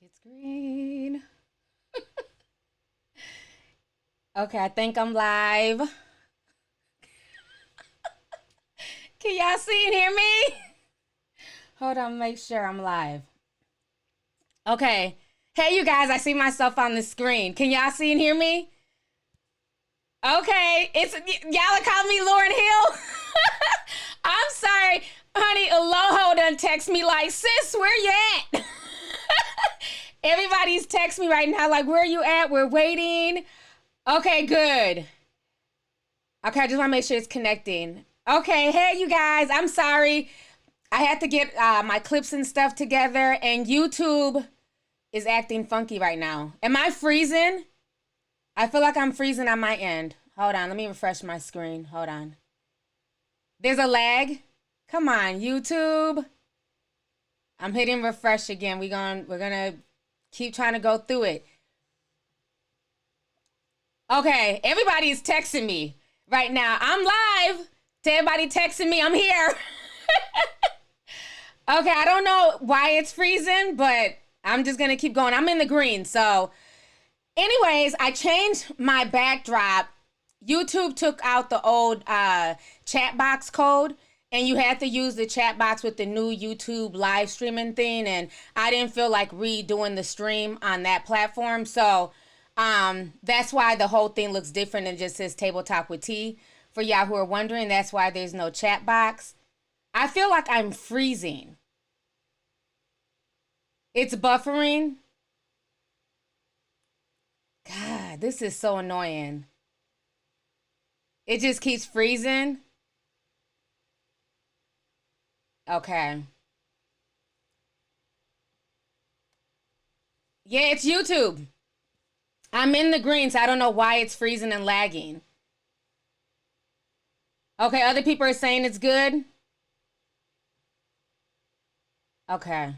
It's green. Okay, I think I'm live. Can y'all see and hear me? Hold on, make sure I'm live. Okay. Hey, you guys, I see myself on the screen. Can y'all see and hear me? Okay, y'all are calling me Lauren Hill. I'm sorry, honey. Aloho done text me like, sis, where you at? Everybody's texting me right now like, where you at? We're waiting. Okay, good. Okay, I just want to make sure it's connecting. Okay, hey, you guys. I'm sorry. I had to get my clips and stuff together, and YouTube is acting funky right now. Am I freezing? I feel like I'm freezing on my end. Hold on, let me refresh my screen. Hold on. There's a lag. Come on, YouTube. I'm hitting refresh again. We're gonna keep trying to go through it. Okay, everybody is texting me right now. I'm live. To everybody texting me, I'm here. Okay, I don't know why it's freezing, but I'm just gonna keep going. I'm in the green, so anyways, I changed my backdrop. YouTube took out the old chat box code, and you had to use the chat box with the new YouTube live streaming thing, and I didn't feel like redoing the stream on that platform, so that's why the whole thing looks different and just says Table Talk with T. For y'all who are wondering, that's why there's no chat box. I feel like I'm freezing. It's buffering. God, this is so annoying. It just keeps freezing. Okay. Yeah, it's YouTube. I'm in the green, so I don't know why it's freezing and lagging. Okay, other people are saying it's good. Okay.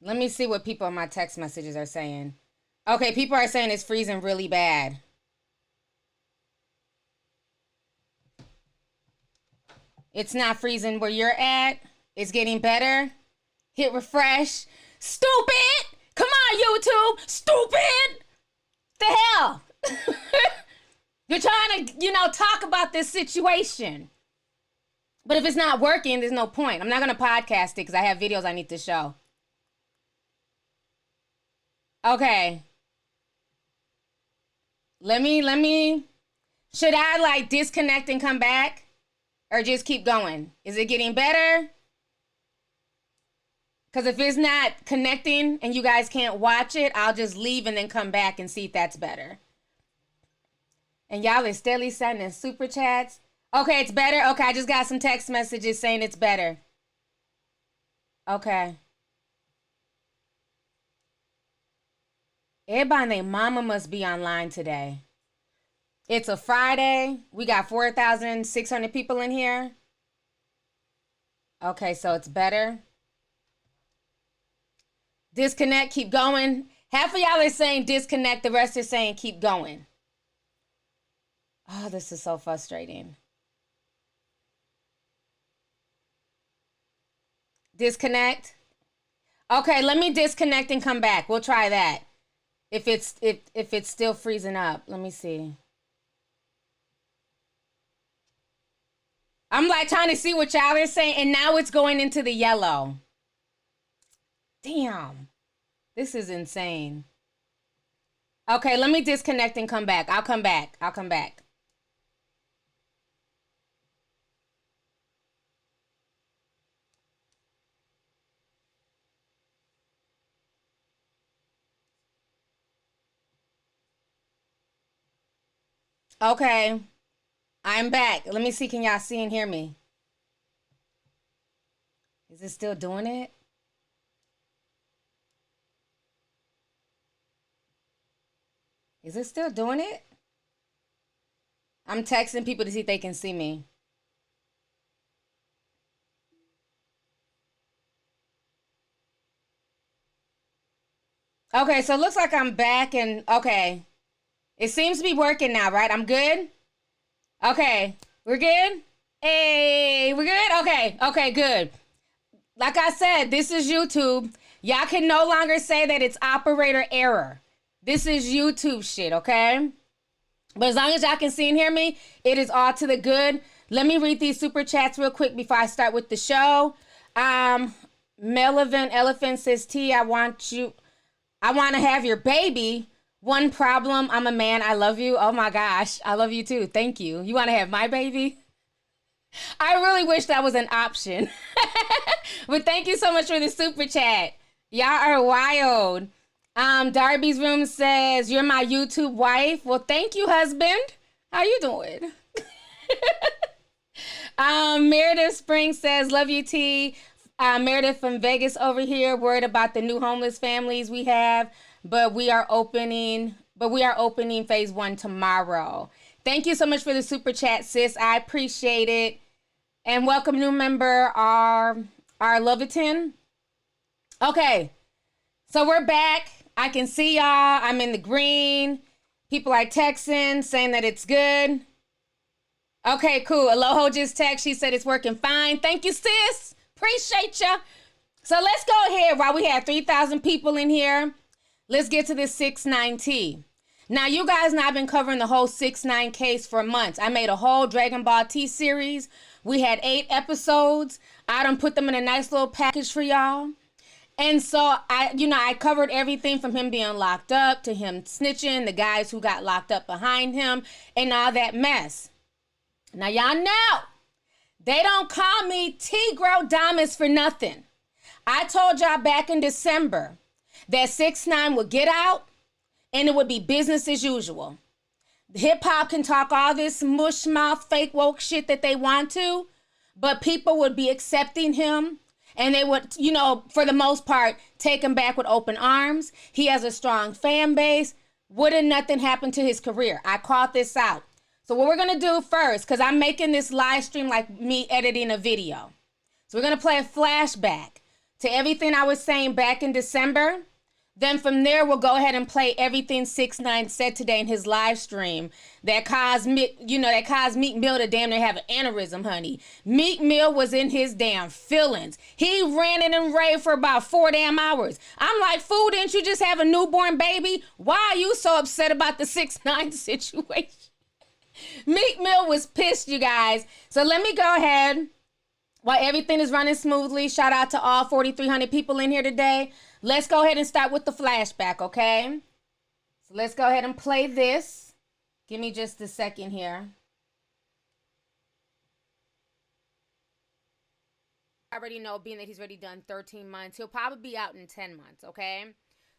Let me see what people in my text messages are saying. Okay, people are saying it's freezing really bad. It's not freezing where you're at. It's getting better. Hit refresh. Stupid! Come on, YouTube! Stupid! The hell? You're trying to, talk about this situation. But if it's not working, there's no point. I'm not going to podcast it because I have videos I need to show. Okay. Let me. Should I like disconnect and come back? Or just keep going? Is it getting better? Because if it's not connecting and you guys can't watch it, I'll just leave and then come back and see if that's better. And y'all are steadily sending super chats. Okay, it's better. Okay, I just got some text messages saying it's better. Okay. Everybody and their mama must be online today. It's a Friday. We got 4,600 people in here. Okay, so it's better. Disconnect, keep going. Half of y'all are saying disconnect. The rest are saying keep going. Oh, this is so frustrating. Disconnect. Okay, let me disconnect and come back. We'll try that. If it's still freezing up. Let me see. I'm like trying to see what y'all are saying, and now it's going into the yellow. Damn. This is insane. Okay, let me disconnect and come back. I'll come back. Okay. I'm back. Let me see. Can y'all see and hear me? Is it still doing it? Is it still doing it? I'm texting people to see if they can see me. Okay, so it looks like I'm back and okay. It seems to be working now, right? I'm good? Okay. We're good? Hey, we're good? Okay, good. like I said, this is YouTube. Y'all can no longer say that it's operator error. This is YouTube shit, okay? But as long as y'all can see and hear me, it is all to the good. Let me read these super chats real quick before I start with the show. Melvin Elephant says, T, I want to have your baby. One problem, I'm a man. I love you. Oh my gosh. I love you too. Thank you. You want to have my baby? I really wish that was an option. But thank you so much for the super chat. Y'all are wild. Darby's Room says, you're my YouTube wife. Well, thank you, husband. How you doing? Meredith Spring says, love you, T. Meredith from Vegas over here, worried about the new homeless families we have, but we are opening phase 1 tomorrow. Thank you so much for the super chat, sis. I appreciate it. And welcome new member, our Loviton. Okay, so we're back. I can see y'all. I'm in the green. People are texting, saying that it's good. Okay, cool. Aloho just text. She said it's working fine. Thank you, sis. Appreciate ya. So let's go ahead while we have 3,000 people in here. Let's get to this 6ix9ine T. Now, you guys know I've been covering the whole 6ix9ine case for months. I made a whole Dragon Ball T series. We had 8 episodes. I done put them in a nice little package for y'all. And so I covered everything from him being locked up to him snitching, the guys who got locked up behind him, and all that mess. Now, y'all know, they don't call me T-Grow Damas for nothing. I told y'all back in December that 6ix9ine would get out and it would be business as usual. Hip-hop can talk all this mush mouth, fake woke shit that they want to, but people would be accepting him and they would, for the most part, take him back with open arms. He has a strong fan base. Wouldn't nothing happen to his career? I called this out. So what we're going to do first, because I'm making this live stream like me editing a video. So we're going to play a flashback to everything I was saying back in December. Then from there, we'll go ahead and play everything 6ix9ine said today in his live stream that caused Meek Mill to damn near have an aneurysm, honey. Meek Mill was in his damn feelings. He ran in and raved for about 4 damn hours. I'm like, fool, didn't you just have a newborn baby? Why are you so upset about the 6ix9ine situation? Meek Mill was pissed, you guys. So let me go ahead while everything is running smoothly. Shout out to all 4,300 people in here today. Let's go ahead and start with the flashback, okay? So let's go ahead and play this. Give me just a second here. I already know, being that he's already done 13 months, he'll probably be out in 10 months, okay?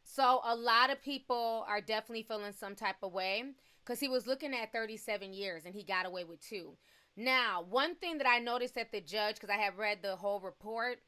So a lot of people are definitely feeling some type of way because he was looking at 37 years and he got away with 2. Now, one thing that I noticed at the judge, because I have read the whole report,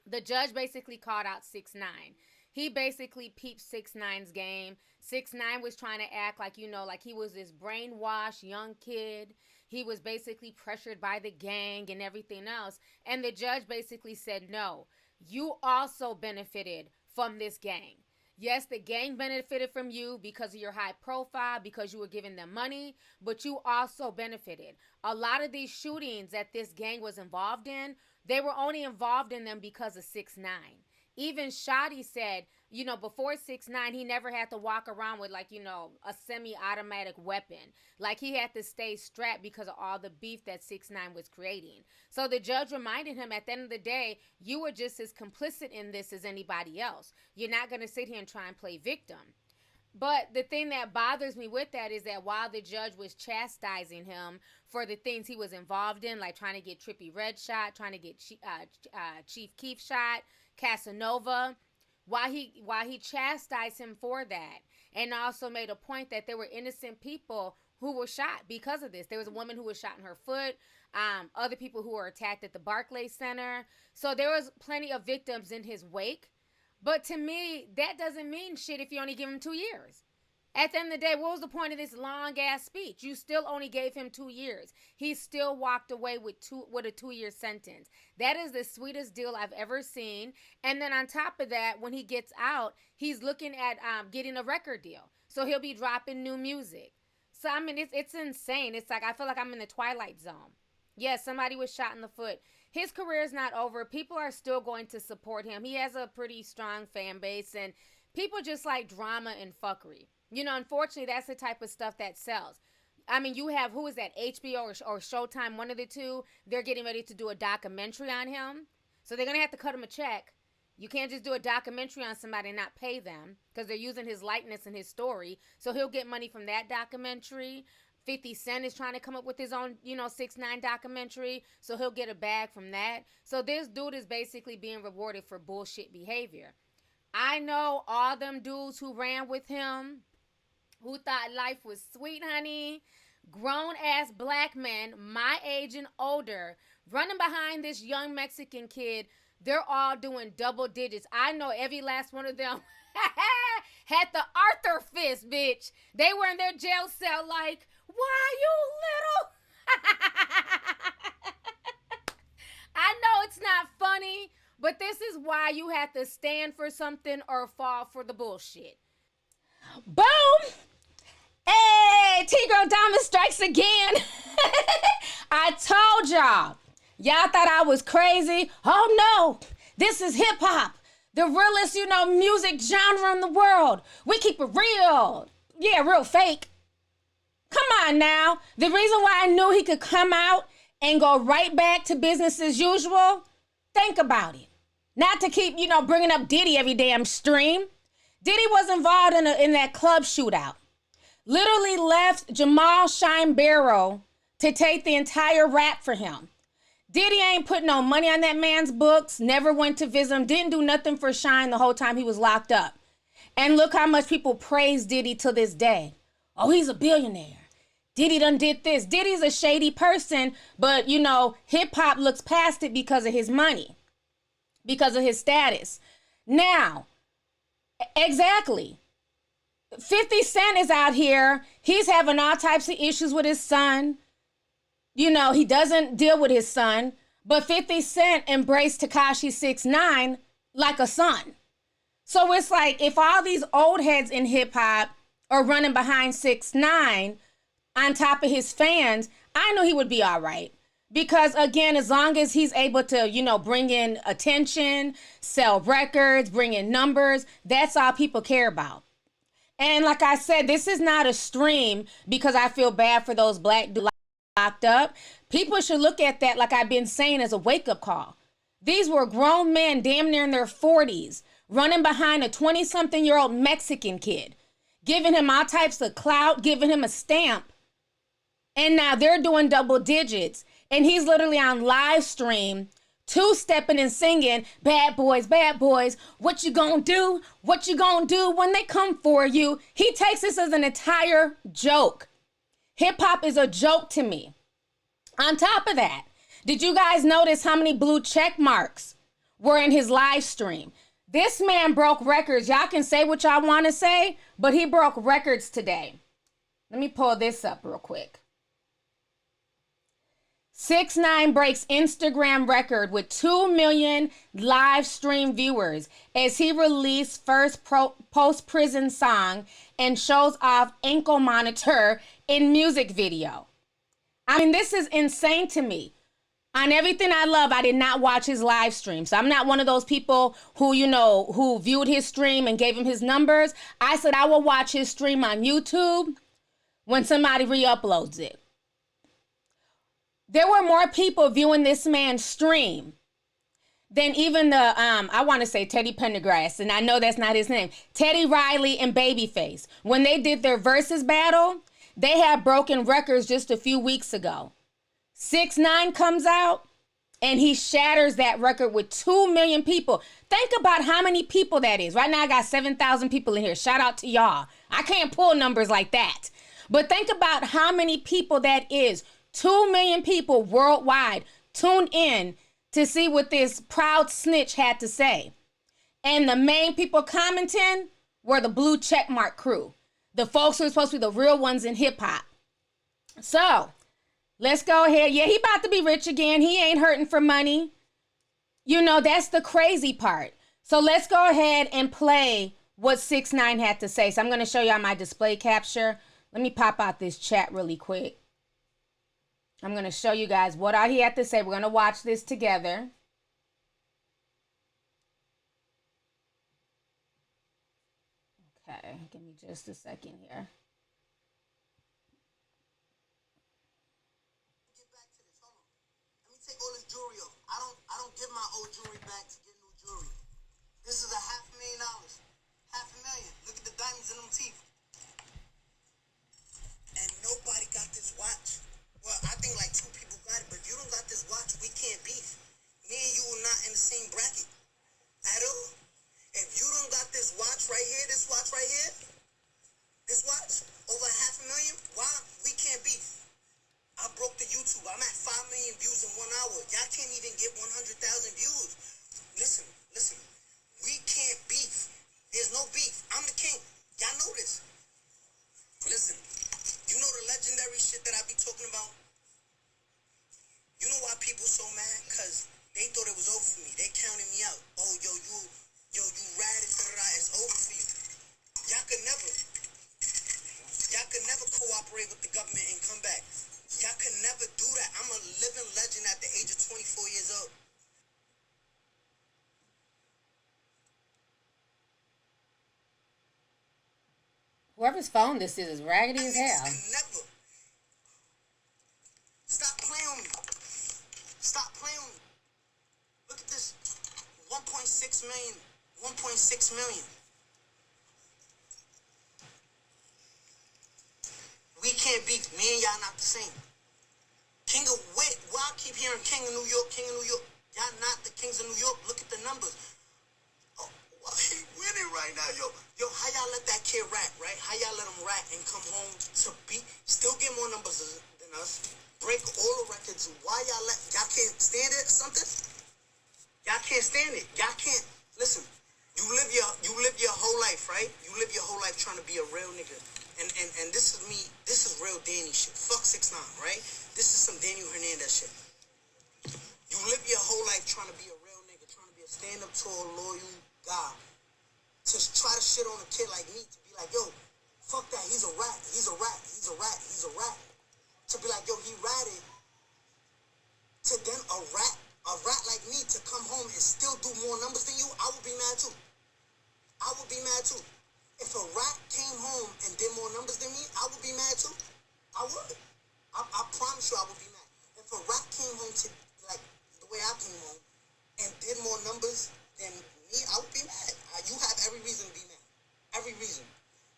the judge basically called out 6ix9ine. He basically peeped 6ix9ine's game. 6ix9ine was trying to act like, like he was this brainwashed young kid. He was basically pressured by the gang and everything else. And the judge basically said, no, you also benefited from this gang. Yes, the gang benefited from you because of your high profile, because you were giving them money, but you also benefited. A lot of these shootings that this gang was involved in, they were only involved in them because of 6ix9ine. Even Shotty said, before 6ix9ine, he never had to walk around with a semi-automatic weapon. Like he had to stay strapped because of all the beef that 6ix9ine was creating. So the judge reminded him at the end of the day, you were just as complicit in this as anybody else. You're not going to sit here and try and play victim. But the thing that bothers me with that is that while the judge was chastising him for the things he was involved in, like trying to get Trippie Redd shot, trying to get Chief Keef shot, Casanova, while he chastised him for that, and also made a point that there were innocent people who were shot because of this. There was a woman who was shot in her foot, other people who were attacked at the Barclays Center. So there was plenty of victims in his wake. But to me, that doesn't mean shit if you only give him 2 years. At the end of the day, what was the point of this long-ass speech? You still only gave him 2 years. He still walked away with a 2-year sentence. That is the sweetest deal I've ever seen. And then on top of that, when he gets out, he's looking at getting a record deal. So he'll be dropping new music. So, I mean, it's insane. It's like I feel like I'm in the Twilight Zone. Yes, somebody was shot in the foot. his career is not over. People are still going to support him. He has a pretty strong fan base, and people just like drama and fuckery. You know, unfortunately, that's the type of stuff that sells. I mean, you have, who is that, HBO or Showtime, one of the two. They're getting ready to do a documentary on him. So they're going to have to cut him a check. You can't just do a documentary on somebody and not pay them because they're using his likeness and his story. So he'll get money from that documentary. 50 Cent is trying to come up with his own, 6ix9ine documentary. So he'll get a bag from that. So this dude is basically being rewarded for bullshit behavior. I know all them dudes who ran with him, who thought life was sweet, honey. Grown ass black men, my age and older, running behind this young Mexican kid. They're all doing double digits. I know every last one of them had the Arthur fist, bitch. They were in their jail cell like, why you little? I know it's not funny, but this is why you have to stand for something or fall for the bullshit. Boom! Hey, T-Girl Diamond strikes again. I told y'all. Y'all thought I was crazy. Oh no, this is hip hop. The realest, music genre in the world. We keep it real. Yeah, real fake. Come on now. The reason why I knew he could come out and go right back to business as usual, think about it. Not to keep, bringing up Diddy every damn stream. Diddy was involved in that club shootout. Literally left Jamal Shine Barrow to take the entire rap for him. Diddy ain't put no money on that man's books, never went to visit him, didn't do nothing for Shine the whole time he was locked up. And look how much people praise Diddy to this day. Oh, he's a billionaire. Diddy done did this. Diddy's a shady person, but, hip hop looks past it because of his money, because of his status. Now, exactly. 50 Cent is out here. He's having all types of issues with his son. He doesn't deal with his son. But 50 Cent embraced Tekashi 6ix9ine like a son. So it's like, if all these old heads in hip hop are running behind 6ix9ine on top of his fans, I know he would be all right. Because again, as long as he's able to, bring in attention, sell records, bring in numbers, that's all people care about. And like I said, this is not a stream because I feel bad for those black dudes locked up. People should look at that, like I've been saying, as a wake-up call. These were grown men, damn near in their 40s, running behind a 20-something-year-old Mexican kid, giving him all types of clout, giving him a stamp. And now they're doing double digits. And he's literally on live stream, two-stepping and singing, bad boys, what you gonna do? What you gonna do when they come for you? He takes this as an entire joke. Hip-hop is a joke to me. On top of that, did you guys notice how many blue check marks were in his live stream? This man broke records. Y'all can say what y'all want to say, but he broke records today. Let me pull this up real quick. 6ix9ine breaks Instagram record with 2 million live stream viewers as he released first post-prison song and shows off ankle monitor in music video. I mean, this is insane to me. On Everything I Love, I did not watch his live stream. So I'm not one of those people who, who viewed his stream and gave him his numbers. I said I will watch his stream on YouTube when somebody re-uploads it. There were more people viewing this man's stream than even the, I want to say Teddy Pendergrass, and I know that's not his name, Teddy Riley and Babyface. When they did their versus battle, they had broken records just a few weeks ago. 6ix9ine comes out and he shatters that record with 2 million people. Think about how many people that is. Right now I got 7,000 people in here. Shout out to y'all. I can't pull numbers like that. But think about how many people that is. 2 million people worldwide tuned in to see what this proud snitch had to say. And the main people commenting were the blue checkmark crew. The folks who are supposed to be the real ones in hip hop. So, let's go ahead. Yeah, he about to be rich again. He ain't hurting for money. That's the crazy part. So let's go ahead and play what 6ix9ine had to say. So I'm going to show y'all my display capture. Let me pop out this chat really quick. I'm going to show you guys what all he had to say. We're going to watch this together. Okay, give me just a second here. Get back to this. Hold on. Let me take all this jewelry off. I don't give my old jewelry back to get new jewelry. This is $500,000. $500,000. Look at the diamonds in them teeth. And nobody got this watch. Well, I think like 2 people got it, but if you don't got this watch, we can't beef. Me and you are not in the same bracket at all. If you don't got this watch right here, this watch right here, this watch, over $500,000, why we can't beef? I broke the YouTube. I'm at 5 million views in 1 hour. Y'all can't even get 100,000 views. Listen. We can't beef. There's no beef. I'm the king. Y'all know this. Listen. You know the legendary shit that I be talking about? You know why people so mad? Because they thought it was over for me. They counted me out. Oh, you ratted, it's over for you. Y'all could never cooperate with the government and come back. Y'all could never do that. I'm a living legend at the age of 24 years old. Whoever's phone this is raggedy as hell. Never. Stop playing with me. Stop playing with me. Look at this. 1.6 million. 1.6 million. We can't be. Me and y'all not the same. King of wit. Why I keep hearing King of New York, King of New York? Y'all not the kings of New York. Look at the numbers. Oh, well, he winning right now, yo. Yo, how y'all let that kid rap, right? How y'all let him rap and come home to beat, still get more numbers than us, break all the records? Why y'all can't stand it or something? Y'all can't stand it. Y'all can't, listen, you live your whole life, right? You live your whole life trying to be a real nigga. And this is me, this is real Danny shit. Fuck 6ix9ine, right? This is some Daniel Hernandez shit. You live your whole life trying to be a real nigga, trying to be a stand-up, tall, loyal guy. To try to shit on a kid like me, to be like, yo, fuck that, he's a rat. To be like, yo, he ratted. To then a rat like me to come home and still do more numbers than you, I would be mad too. If a rat came home and did more numbers than me, I would be mad too. I would. I promise you I would be mad. If a rat came home to, like, the way I came home and did more numbers than me, I would be mad. You have every reason to be mad. Every reason.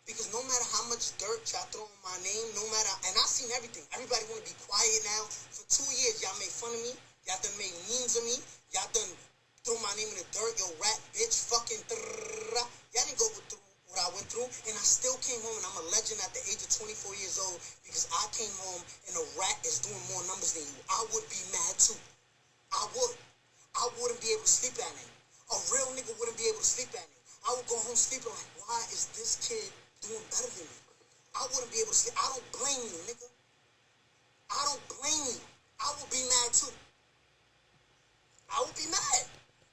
Because no matter how much dirt y'all throw on my name, and I seen everything. Everybody want to be quiet now. For 2 years, y'all made fun of me. Y'all done made memes of me. Y'all done threw my name in the dirt. Yo, rat, bitch, fucking. Y'all didn't go through what I went through, and I still came home, and I'm a legend at the age of 24 years old because I came home and a rat is doing more numbers than you. I would be mad too. I would. I wouldn't be able to sleep at night. A real nigga wouldn't be able to sleep at night. I would go home sleeping like, why is this kid doing better than me? I wouldn't be able to sleep. I don't blame you, nigga. I don't blame you. I would be mad too. I would be mad.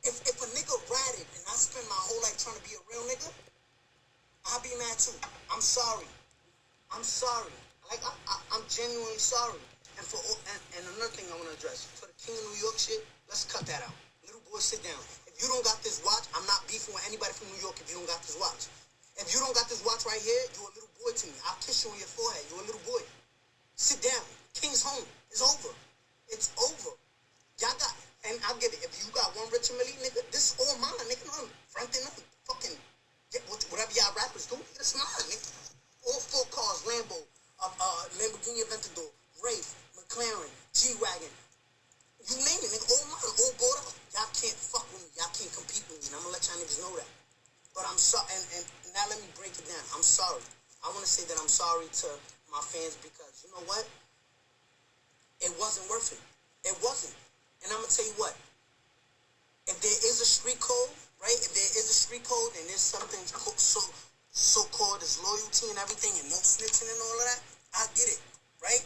If a nigga ratted and I spend my whole life trying to be a real nigga, I'll be mad too. I'm sorry. Like, I'm genuinely sorry. And another thing I want to address. For the King of New York shit, let's cut that out. Little boy, sit down. If you don't got this watch, I'm not beefing with anybody from New York if you don't got this watch. If you don't got this watch right here, you're a little boy to me. I'll kiss you on your forehead. You're a little boy. Sit down. King's home. It's over. It's over. Y'all got, and I'll get it. If you got one Richard Mille, nigga, this is all mine, nigga. No, fronting nothing. Fucking, whatever y'all rappers do, it's mine, nigga. All 4 cars, Lambo, Lamborghini Aventador, Wraith, McLaren, G-Wagon. You name it, nigga. All mine, all bought up. Y'all can't fuck with me. Y'all can't compete with me. And I'm gonna let y'all niggas know that. But I'm sorry, and now let me break it down. I'm sorry. I want to say that I'm sorry to my fans because, you know what? It wasn't worth it. It wasn't. And I'm going to tell you what. If there is a street code, right? If there is a street code and there's something so-called as loyalty and everything and no snitching and all of that, I get it, right?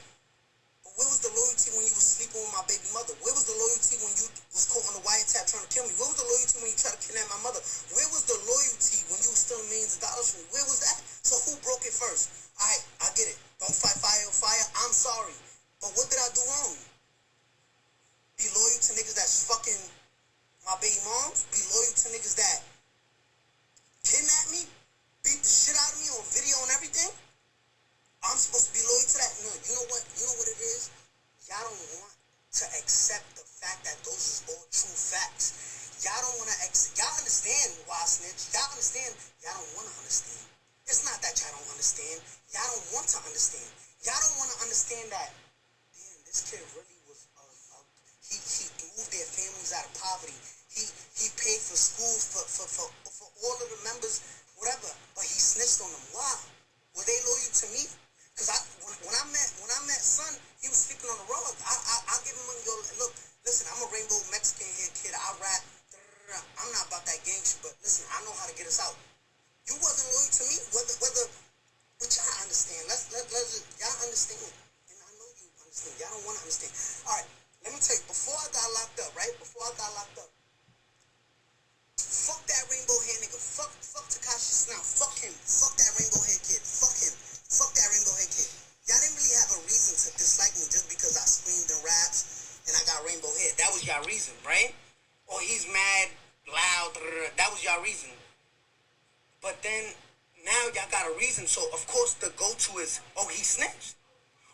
But where was the loyalty when you was sleeping with my baby mother? Where was the loyalty when you was caught on the wiretap trying to kill me? Where was the loyalty when you tried to kidnap my mother? Where was the loyalty when you was stealing millions of dollars from me? Where was that? So who broke it first? All right, I get it. Don't fight fire with fire. I'm sorry. But what did I do wrong? Be loyal to niggas that's fucking my baby moms? Be loyal to niggas that kidnap me? Beat the shit out of me on video and everything? I'm supposed to be loyal to that? No, you know what? You know what it is? Y'all don't want to accept the fact that those is all true facts. Y'all don't want to accept. Y'all understand why I snitch. Y'all understand. Y'all don't want to understand. It's not that y'all don't understand. Y'all don't want to understand. Y'all don't want to understand that, damn, this kid really was, he moved their families out of poverty. He paid for schools for all of the members, whatever, but he snitched on them. Why? Were they loyal to me? Because when I met Son, he was sleeping on the rug. I give him money. Yo, look, listen, I'm a rainbow Mexican hair kid. I rap. I'm not about that gang shit, but listen, I know how to get us out. You wasn't loyal to me, whether, but y'all understand. Let's y'all understand, and I know you understand. Y'all don't want to understand. All right, let me tell you. Before I got locked up, right? Fuck that rainbow hair nigga. Fuck Tekashi 6ix9ine. Fuck him. Fuck that rainbow hair kid. Fuck him. Fuck that rainbow hair kid. Y'all didn't really have a reason to dislike me just because I screamed in raps and I got rainbow hair. That was y'all reason, right? Or he's mad, loud. That was y'all reason. But then now y'all got a reason. So of course the go-to is, oh, he snitched.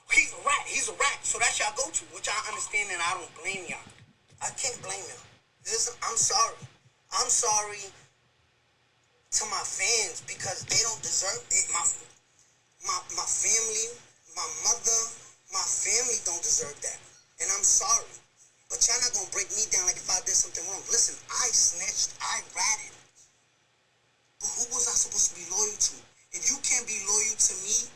He's a rat. So that's y'all go-to, which I understand, and I don't blame y'all. I can't blame y'all. Listen, I'm sorry. I'm sorry to my fans because they don't deserve it. My family, my mother, my family don't deserve that. And I'm sorry. But y'all not gonna break me down like if I did something wrong. Listen, I snitched, I ratted. But who was I supposed to be loyal to? If you can't be loyal to me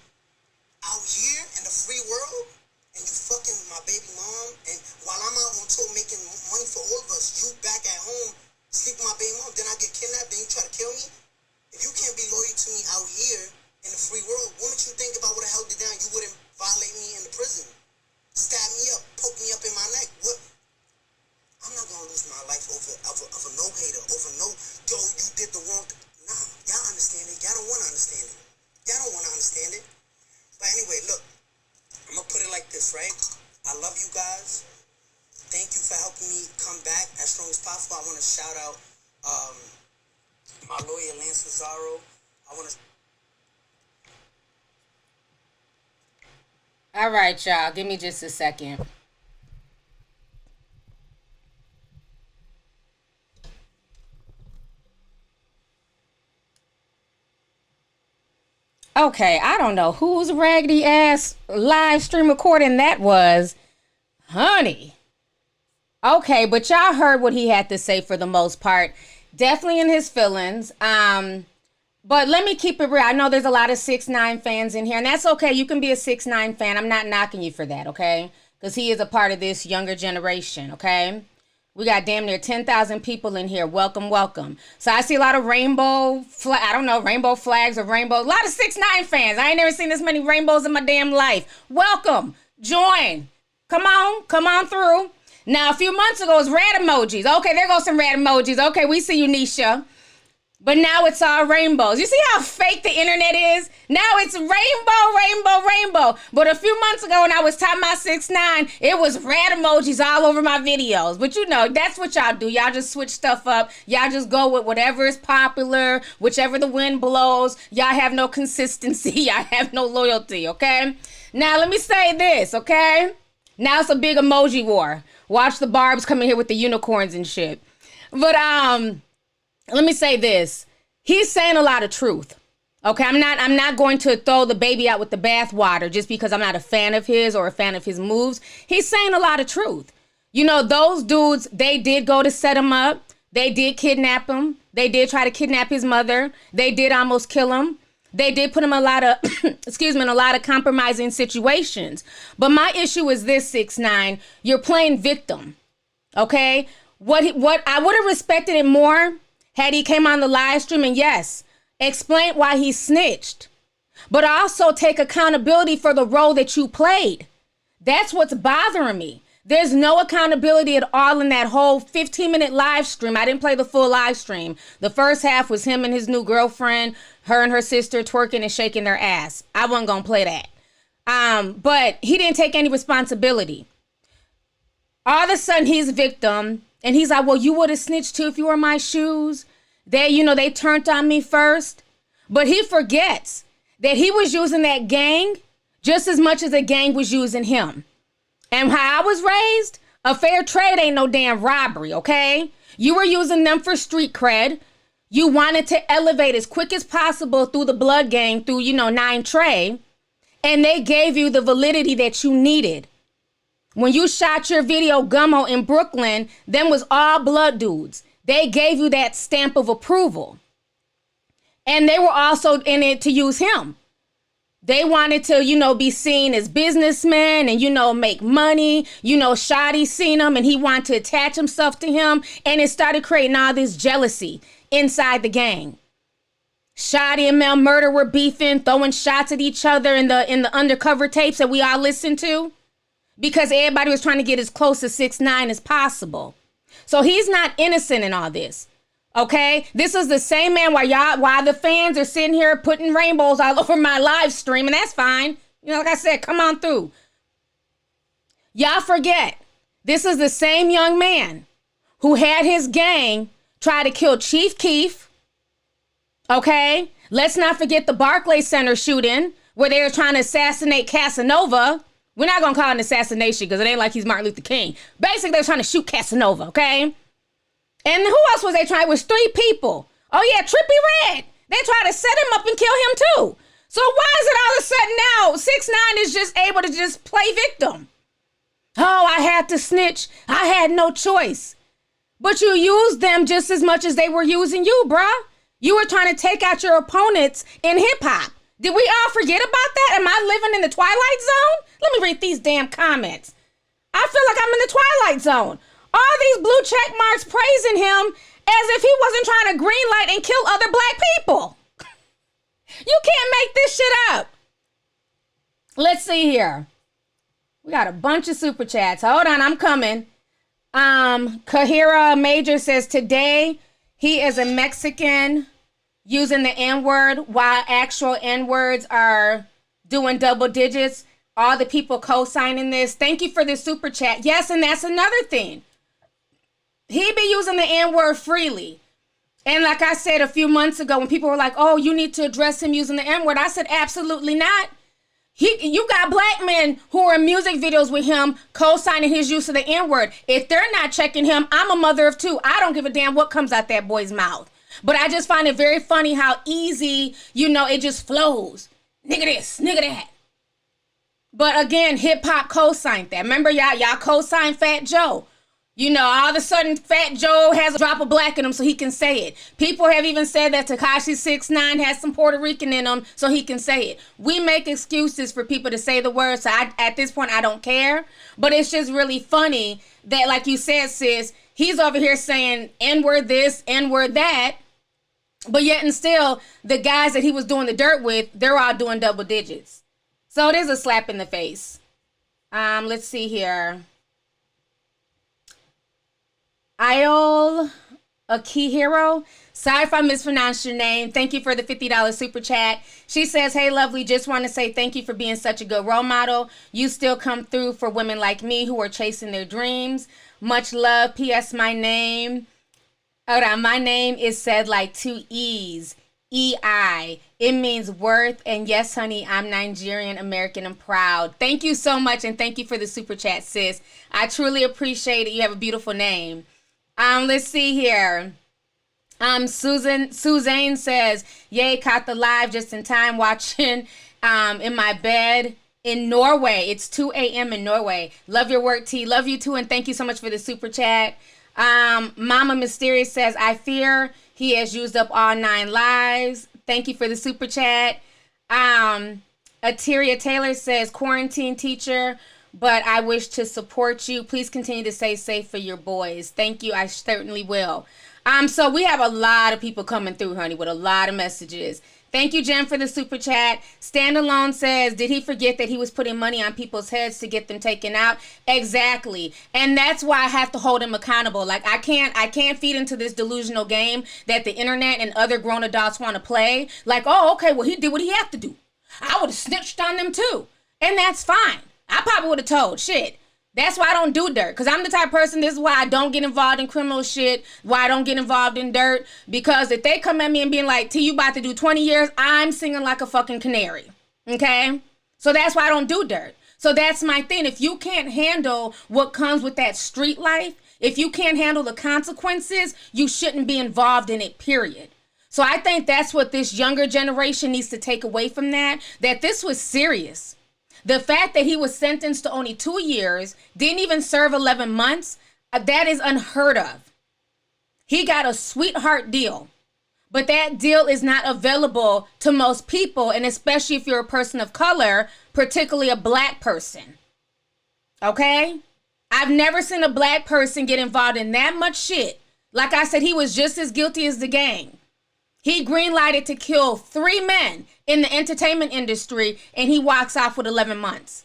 out here in the free world, and you fucking my baby mom, and while I'm out on tour making money for all of us, you back at home sleep with my baby mom, then I get kidnapped, then you try to kill me? If you can't be loyal to me out here in the free world, what makes you think if I would have held it down, you wouldn't violate me in the prison? Stab me up, poke me up in my neck. What? I'm not gonna lose my life over no hater, over no, yo, you did the wrong thing. Nah, y'all understand it. Y'all don't want to understand it. Y'all don't want to understand it. But anyway, look, I'm gonna put it like this, right? I love you guys. Thank you for helping me come back as strong as possible. I want to shout out my lawyer, Lance Lazaro. I want to. All right, y'all. Give me just a second. Okay, I don't know whose raggedy ass live stream recording that was. Honey. Okay, but y'all heard what he had to say for the most part. Definitely in his feelings. But let me keep it real. I know there's a lot of 6ix9ine fans in here, and that's okay. You can be a 6ix9ine fan. I'm not knocking you for that, okay? Because he is a part of this younger generation, okay? We got damn near 10,000 people in here. Welcome, welcome. So I see a lot of rainbow flags or rainbow. A lot of 6ix9ine fans. I ain't never seen this many rainbows in my damn life. Welcome. Join. Come on through. Now, a few months ago, it was red emojis. Okay, there goes some red emojis. Okay, we see you, Nisha. But now it's all rainbows. You see how fake the internet is? Now it's rainbow. But a few months ago when I was talking about 6ix9ine, it was red emojis all over my videos. But you know, that's what y'all do. Y'all just switch stuff up. Y'all just go with whatever is popular, whichever the wind blows. Y'all have no consistency. Y'all have no loyalty, okay? Now, let me say this, okay? Now it's a big emoji war. Watch the Barbs come in here with the unicorns and shit. But, let me say this. He's saying a lot of truth. Okay, I'm not going to throw the baby out with the bathwater just because I'm not a fan of his or a fan of his moves. He's saying a lot of truth. You know, those dudes, they did go to set him up. They did kidnap him. They did try to kidnap his mother. They did almost kill him. They did put him in a lot of, in a lot of compromising situations. But my issue is this, 6ix9ine, you're playing victim. Okay? What I would have respected it more had he came on the live stream and yes, explain why he snitched, but also take accountability for the role that you played. That's what's bothering me. There's no accountability at all in that whole 15-minute live stream. I didn't play the full live stream. The first half was him and his new girlfriend, her and her sister twerking and shaking their ass. I wasn't going to play that. But he didn't take any responsibility. All of a sudden, he's a victim. And he's like, well, you would have snitched too if you were in my shoes. They turned on me first. But he forgets that he was using that gang just as much as the gang was using him. And how I was raised, a fair trade ain't no damn robbery, okay? You were using them for street cred. You wanted to elevate as quick as possible through the blood gang, through, 9 Trey. And they gave you the validity that you needed. When you shot your video Gummo in Brooklyn, them was all blood dudes. They gave you that stamp of approval. And they were also in it to use him. They wanted to, be seen as businessmen and, make money. Shotty seen him and he wanted to attach himself to him. And it started creating all this jealousy inside the gang. Shotty and Mel Murder were beefing, throwing shots at each other in the undercover tapes that we all listened to. Because everybody was trying to get as close to 6ix9ine as possible. So he's not innocent in all this. Okay? This is the same man while the fans are sitting here putting rainbows all over my live stream, and that's fine. Like I said, come on through. Y'all forget, this is the same young man who had his gang try to kill Chief Keef. Okay? Let's not forget the Barclays Center shooting where they were trying to assassinate Casanova. We're not going to call it an assassination because it ain't like he's Martin Luther King. Basically, they're trying to shoot Casanova, okay? And who else was they trying? It was 3 people. Oh, yeah, Trippie Redd. They tried to set him up and kill him, too. So why is it all of a sudden now 6ix9ine is just able to just play victim? Oh, I had to snitch. I had no choice. But you used them just as much as they were using you, bruh. You were trying to take out your opponents in hip-hop. Did we all forget about that? Am I living in the Twilight Zone? Let me read these damn comments. I feel like I'm in the Twilight Zone. All these blue check marks praising him as if he wasn't trying to greenlight and kill other black people. You can't make this shit up. Let's see here. We got a bunch of super chats. Hold on, I'm coming. Kahira Major says, today he is a Mexican using the N-word while actual N-words are doing double digits. All the people co-signing this. Thank you for the super chat. Yes, and that's another thing. He be using the N-word freely. And like I said a few months ago when people were like, oh, you need to address him using the N-word. I said, absolutely not. You got black men who are in music videos with him co-signing his use of the N-word. If they're not checking him, I'm a mother of 2. I don't give a damn what comes out that boy's mouth. But I just find it very funny how easy, it just flows. Nigga this, nigga that. But again, hip hop co-signed that. Remember y'all co-signed Fat Joe. All of a sudden Fat Joe has a drop of black in him so he can say it. People have even said that Tekashi 6ix9ine has some Puerto Rican in him so he can say it. We make excuses for people to say the words. So at this point, I don't care. But it's just really funny that, like you said, sis, he's over here saying N-word this, N-word that. But yet and still, the guys that he was doing the dirt with, they're all doing double digits. So it is a slap in the face. Let's see here. Iol Akihiro. Sorry if I mispronounced your name. Thank you for the $50 super chat. She says, hey, lovely, just want to say thank you for being such a good role model. You still come through for women like me who are chasing their dreams. Much love. P.S. My name is said like 2 E's. E-I. It means worth. And yes, honey, I'm Nigerian, American, and proud. Thank you so much. And thank you for the super chat, sis. I truly appreciate it. You have a beautiful name. Let's see here. Suzanne says, yay, caught the live just in time watching in my bed in Norway. It's 2 a.m. in Norway. Love your work, T. Love you too. And thank you so much for the super chat. Mama Mysterious says, I fear he has used up all 9 lives. Thank you for the super chat. Ateria Taylor says, quarantine teacher, but I wish to support you. Please continue to stay safe for your boys. Thank you. I certainly will. So we have a lot of people coming through, honey, with a lot of messages. Thank you, Jen, for the super chat. Standalone says, did he forget that he was putting money on people's heads to get them taken out? Exactly. And that's why I have to hold him accountable. Like, I can't feed into this delusional game that the internet and other grown adults want to play. Like, oh, okay, well, he did what he had to do. I would have snitched on them too. And that's fine. I probably would have told, shit. That's why I don't do dirt. Because I'm the type of person, this is why I don't get involved in criminal shit, why I don't get involved in dirt. Because if they come at me and being like, T, you about to do 20 years, I'm singing like a fucking canary. Okay? So that's why I don't do dirt. So that's my thing. If you can't handle what comes with that street life, if you can't handle the consequences, you shouldn't be involved in it, period. So I think that's what this younger generation needs to take away from that this was serious. The fact that he was sentenced to only 2 years, didn't even serve 11 months, that is unheard of. He got a sweetheart deal, but that deal is not available to most people, and especially if you're a person of color, particularly a black person. Okay? I've never seen a black person get involved in that much shit. Like I said, he was just as guilty as the gang. He green-lighted to kill 3 men in the entertainment industry, and he walks off with 11 months.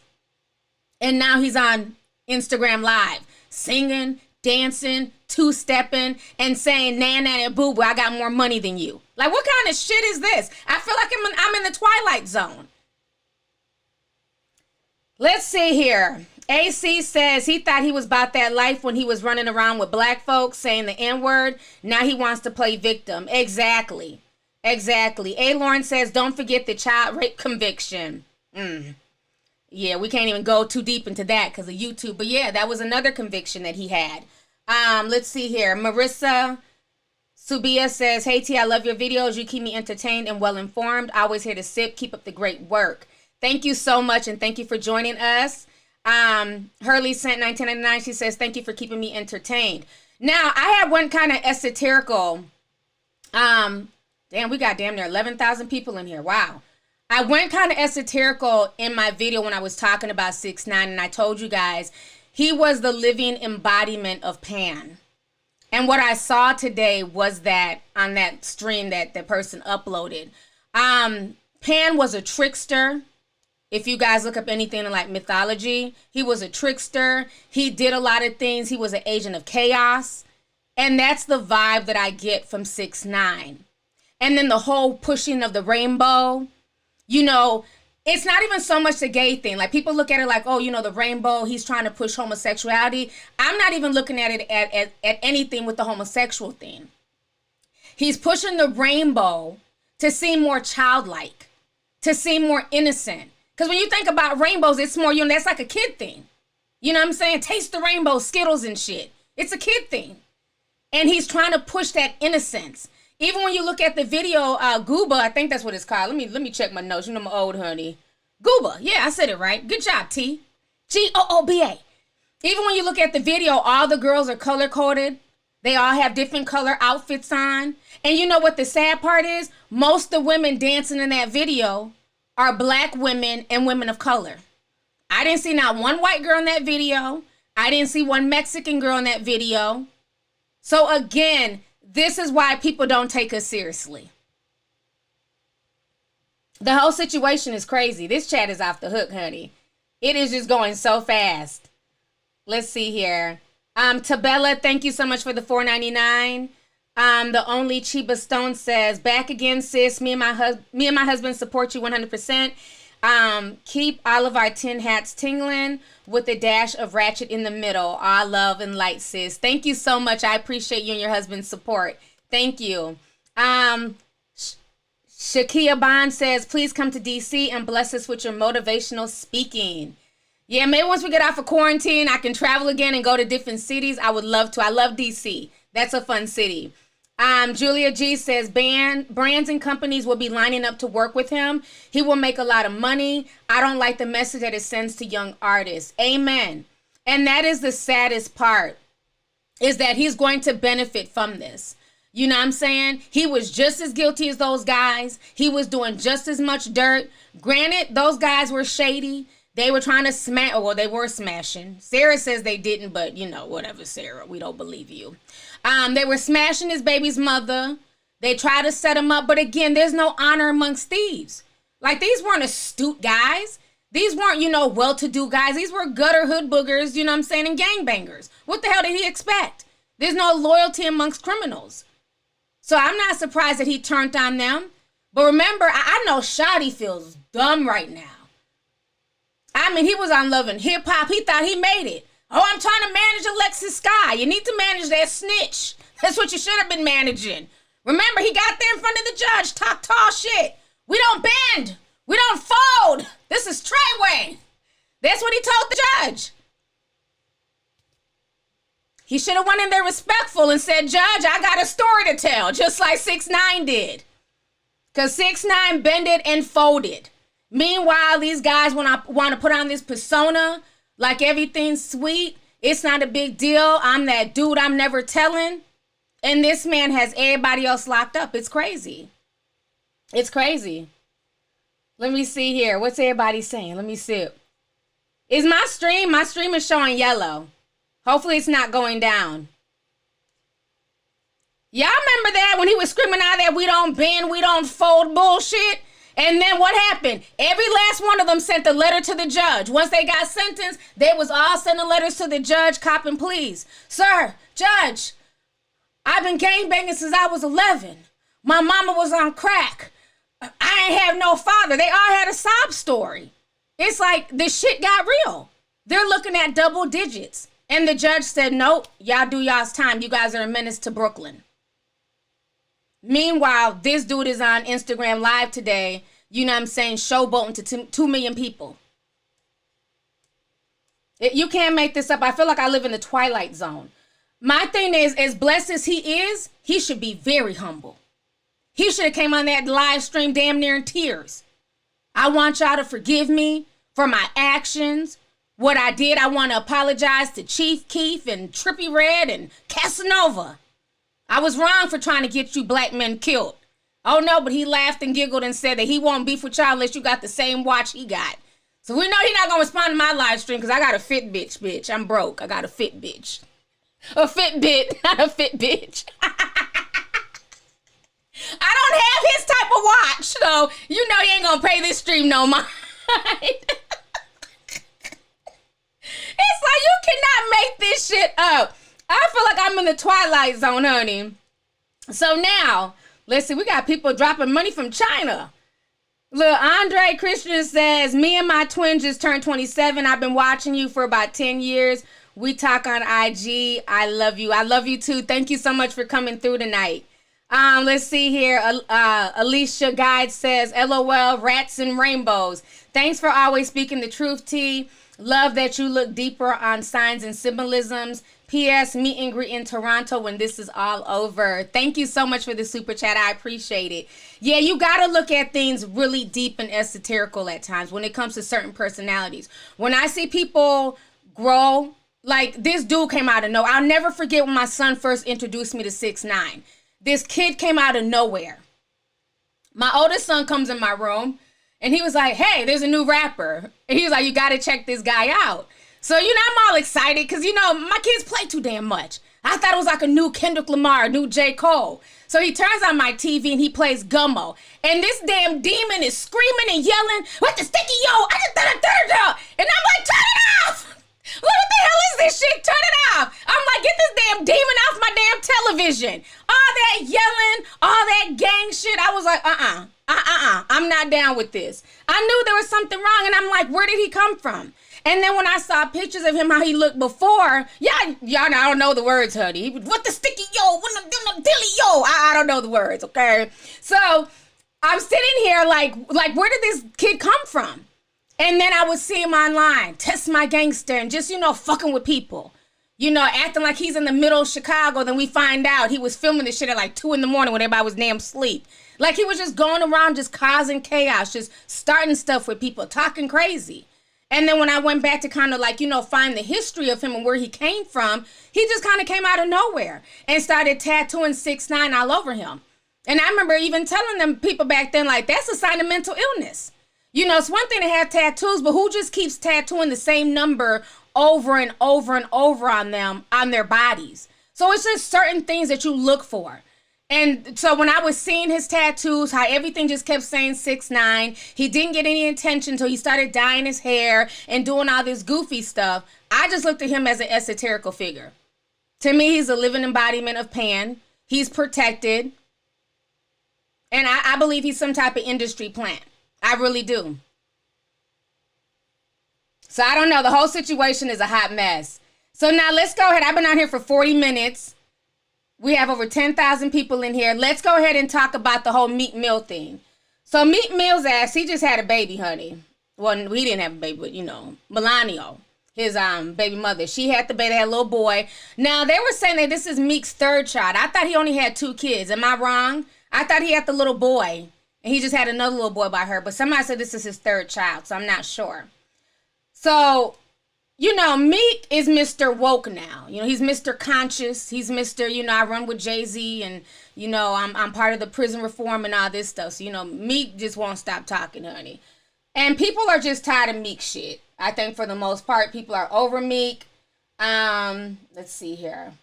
And now he's on Instagram Live, singing, dancing, two-stepping, and saying, nah, nah, boo, boo, I got more money than you. Like, what kind of shit is this? I feel like I'm in the Twilight Zone. Let's see here. AC says he thought he was about that life when he was running around with black folks saying the N-word. Now he wants to play victim. Exactly. A. Lauren says, don't forget the child rape conviction. Yeah, we can't even go too deep into that because of YouTube. But yeah, that was another conviction that he had. Let's see here. Marissa Subia says, hey T, I love your videos. You keep me entertained and well informed. Always here to sip. Keep up the great work. Thank you so much, and thank you for joining us. Hurley sent 1999. She says, thank you for keeping me entertained. Now, I had one kind of esoterical, damn, we got damn near 11,000 people in here. Wow. I went kind of esoterical in my video when I was talking about 6ix9ine, and I told you guys, he was the living embodiment of Pan. And what I saw today was that on that stream that the person uploaded, Pan was a trickster. If you guys look up anything in like mythology, he was a trickster. He did a lot of things. He was an agent of chaos. And that's the vibe that I get from 6ix9ine. And then the whole pushing of the rainbow, you know, it's not even so much the gay thing. Like people look at it like, oh, you know, the rainbow, he's trying to push homosexuality. I'm not even looking at it at anything with the homosexual thing. He's pushing the rainbow to seem more childlike, to seem more innocent. Because when you think about rainbows, it's more, you know, that's like a kid thing. You know what I'm saying? Taste the rainbow, Skittles and shit. It's a kid thing. And he's trying to push that innocence. Even when you look at the video, Gooba, I think that's what it's called. Let me check my notes. You know my old honey. Gooba. Yeah, I said it right. Good job, T. Gooba. Even when you look at the video, all the girls are color-coded. They all have different color outfits on. And you know what the sad part is? Most of the women dancing in that video are black women and women of color. I didn't see not one white girl in that video. I didn't see one Mexican girl in that video. So again, this is why people don't take us seriously. The whole situation is crazy. This chat is off the hook, honey. It is just going so fast. Let's see here. Tabella, thank you so much for the $4.99. The only Chiba Stone says, back again, sis. Me and my husband support you 100%. Keep all of our tin hats tingling with a dash of ratchet in the middle. All love and light, sis. Thank you so much. I appreciate you and your husband's support. Thank you. Shakia Bond says, please come to DC and bless us with your motivational speaking. Yeah, maybe once we get off of quarantine, I can travel again and go to different cities. I would love to. I love DC. That's a fun city. Julia G says, brands and companies will be lining up to work with him. He will make a lot of money. I don't like the message that it sends to young artists. Amen. And that is the saddest part, is that he's going to benefit from this. You know what I'm saying? He was just as guilty as those guys. He was doing just as much dirt. Granted, those guys were shady. They were trying to smash, well, they were smashing. Sarah says they didn't, but you know, whatever, Sarah, we don't believe you. They were smashing his baby's mother. They tried to set him up, but again, there's no honor amongst thieves. Like, these weren't astute guys. These weren't, you know, well-to-do guys. These were gutter hood boogers, you know what I'm saying, and gangbangers. What the hell did he expect? There's no loyalty amongst criminals. So I'm not surprised that he turned on them. But remember, I know Shotty feels dumb right now. I mean, he was on Love and Hip Hop. He thought he made it. Oh, I'm trying to manage Alexis Sky. You need to manage that snitch. That's what you should have been managing. Remember, he got there in front of the judge, talked tall shit. We don't bend. We don't fold. This is Treyway. That's what he told the judge. He should have went in there respectful and said, Judge, I got a story to tell, just like 6ix9ine did. Because 6ix9ine bended and folded. Meanwhile, these guys want to put on this persona like everything's sweet. It's not a big deal. I'm that dude I'm never telling. And this man has everybody else locked up. It's crazy. It's crazy. Let me see here. What's everybody saying? Let me see. Is my stream? My stream is showing yellow. Hopefully it's not going down. Y'all remember that when he was screaming out that we don't bend, we don't fold bullshit? And then what happened? Every last one of them sent a letter to the judge. Once they got sentenced, they was all sending letters to the judge, copping pleas. Sir, judge, I've been gangbanging since I was 11. My mama was on crack. I ain't have no father. They all had a sob story. It's like this shit got real. They're looking at double digits. And the judge said, nope, y'all do y'all's time. You guys are a menace to Brooklyn. Meanwhile, this dude is on Instagram Live today, you know what I'm saying, showboating to 2 million people. You can't make this up. I feel like I live in the Twilight Zone. My thing is, as blessed as he is, he should be very humble. He should have came on that live stream damn near in tears. I want y'all to forgive me for my actions. What I did, I want to apologize to Chief Keef and Trippie Redd and Casanova. I was wrong for trying to get you black men killed. Oh no, but he laughed and giggled and said that he won't beef with y'all unless you got the same watch he got. So we know he's not going to respond to my live stream because I got a fit bitch. I'm broke. I got a fit bitch. A Fitbit, not a fit bitch. I don't have his type of watch, so you know he ain't going to pay this stream no mind. It's like you cannot make this shit up. I feel like I'm in the Twilight Zone, honey. So now, let's see, we got people dropping money from China. Look, Andre Christian says, me and my twin just turned 27. I've been watching you for about 10 years. We talk on IG. I love you. I love you too. Thank you so much for coming through tonight. Let's see here. Alicia Guide says, LOL, rats and rainbows. Thanks for always speaking the truth, T. Love that you look deeper on signs and symbolisms. P.S. Meet and greet in Toronto when this is all over. Thank you so much for the super chat. I appreciate it. Yeah, you got to look at things really deep and esoterical at times when it comes to certain personalities. When I see people grow, like this dude came out of nowhere. I'll never forget when my son first introduced me to 6ix9ine. This kid came out of nowhere. My oldest son comes in my room and he was like, hey, there's a new rapper. And he was like, you got to check this guy out. So, you know, I'm all excited because, you know, my kids play too damn much. I thought it was like a new Kendrick Lamar, a new J. Cole. So he turns on my TV and he plays Gummo. And this damn demon is screaming and yelling, what the sticky yo? I just done a third yo. And I'm like, turn it off. What the hell is this shit? Turn it off. I'm like, get this damn demon off my damn television. All that yelling, all that gang shit. I was like, I'm not down with this. I knew there was something wrong. And I'm like, where did he come from? And then when I saw pictures of him, how he looked before, y'all, I don't know the words, honey. What the sticky yo? What the dilly yo? I don't know the words, okay? So I'm sitting here like, where did this kid come from? And then I would see him online, test my gangster, and just, you know, fucking with people. You know, acting like he's in the middle of Chicago. Then we find out he was filming this shit at like 2 a.m. when everybody was damn asleep. Like he was just going around just causing chaos, just starting stuff with people, talking crazy. And then when I went back to kind of like, you know, find the history of him and where he came from, he just kind of came out of nowhere and started tattooing 6ix9ine all over him. And I remember even telling them people back then, like, that's a sign of mental illness. You know, it's one thing to have tattoos, but who just keeps tattooing the same number over and over and over on them, on their bodies? So it's just certain things that you look for. And so when I was seeing his tattoos, how everything just kept saying 6ix9ine, he didn't get any attention until he started dyeing his hair and doing all this goofy stuff. I just looked at him as an esoterical figure. To me, he's a living embodiment of Pan. He's protected. And I believe he's some type of industry plant. I really do. So I don't know. The whole situation is a hot mess. So now let's go ahead. I've been on here for 40 minutes. We have over 10,000 people in here. Let's go ahead and talk about the whole Meek Mill thing. So Meek Mill's ass, he just had a baby, honey. Well, he didn't have a baby, but Melania, his baby mother, she had the baby, had a little boy. Now, they were saying that this is Meek's third child. I thought he only had 2 kids. Am I wrong? I thought he had the little boy, and he just had another little boy by her. But somebody said this is his third child, so I'm not sure. So, Meek is Mr. Woke now. He's Mr. Conscious. He's Mr., I run with Jay-Z, and, I'm part of the prison reform and all this stuff. So, Meek just won't stop talking, honey. And people are just tired of Meek shit. I think for the most part, people are over Meek. Let's see here.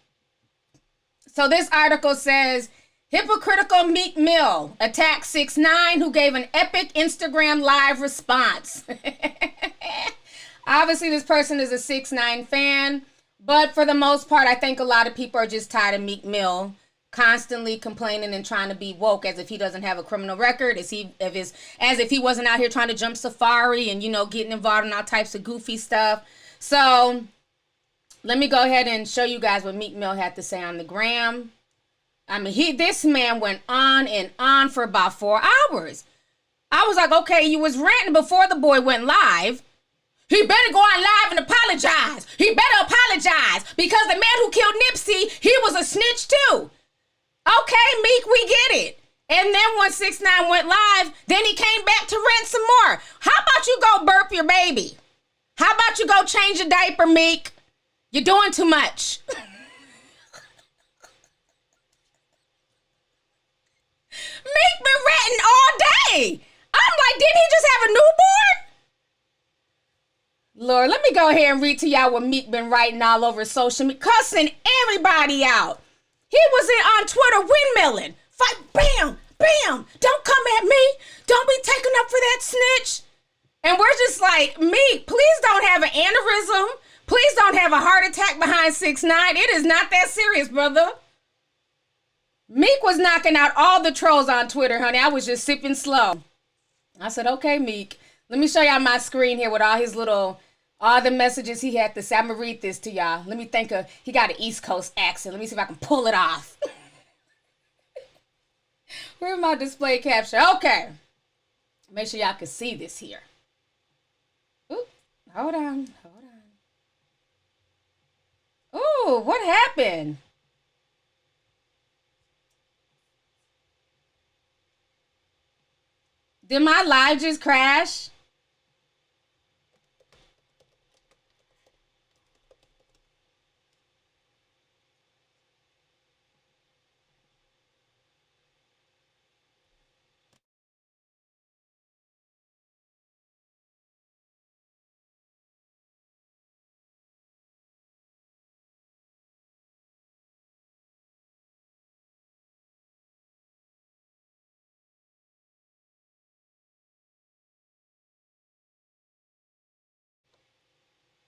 So this article says, hypocritical Meek Mill attacks 6ix9ine who gave an epic Instagram live response. Obviously, this person is a 6ix9ine fan. But for the most part, I think a lot of people are just tired of Meek Mill constantly complaining and trying to be woke as if he doesn't have a criminal record, as if he wasn't out here trying to jump safari and getting involved in all types of goofy stuff. So let me go ahead and show you guys what Meek Mill had to say on the gram. I mean, this man went on and on for about 4 hours. I was like, okay, you was ranting before the boy went live. He better go on live and apologize. He better apologize because the man who killed Nipsey, he was a snitch too. Okay, Meek, we get it. And then when 6ix9ine went live, then he came back to rant some more. How about you go burp your baby? How about you go change a diaper, Meek? You're doing too much. Meek been ranting all day. I'm like, didn't he just have a newborn? Lord, let me go ahead and read to y'all what Meek been writing all over social media, cussing everybody out. He was on Twitter windmilling. Fight, bam, bam. Don't come at me. Don't be taken up for that snitch. And we're just like, Meek, please don't have an aneurysm. Please don't have a heart attack behind 6ix9ine. It is not that serious, brother. Meek was knocking out all the trolls on Twitter, honey. I was just sipping slow. I said, okay, Meek. Let me show y'all my screen here with all the messages he had to say. I'm going to read this to y'all. Let me think he got an East Coast accent. Let me see if I can pull it off. Where's my display capture? Okay. Make sure y'all can see this here. Ooh, hold on. Ooh, what happened? Did my live just crash?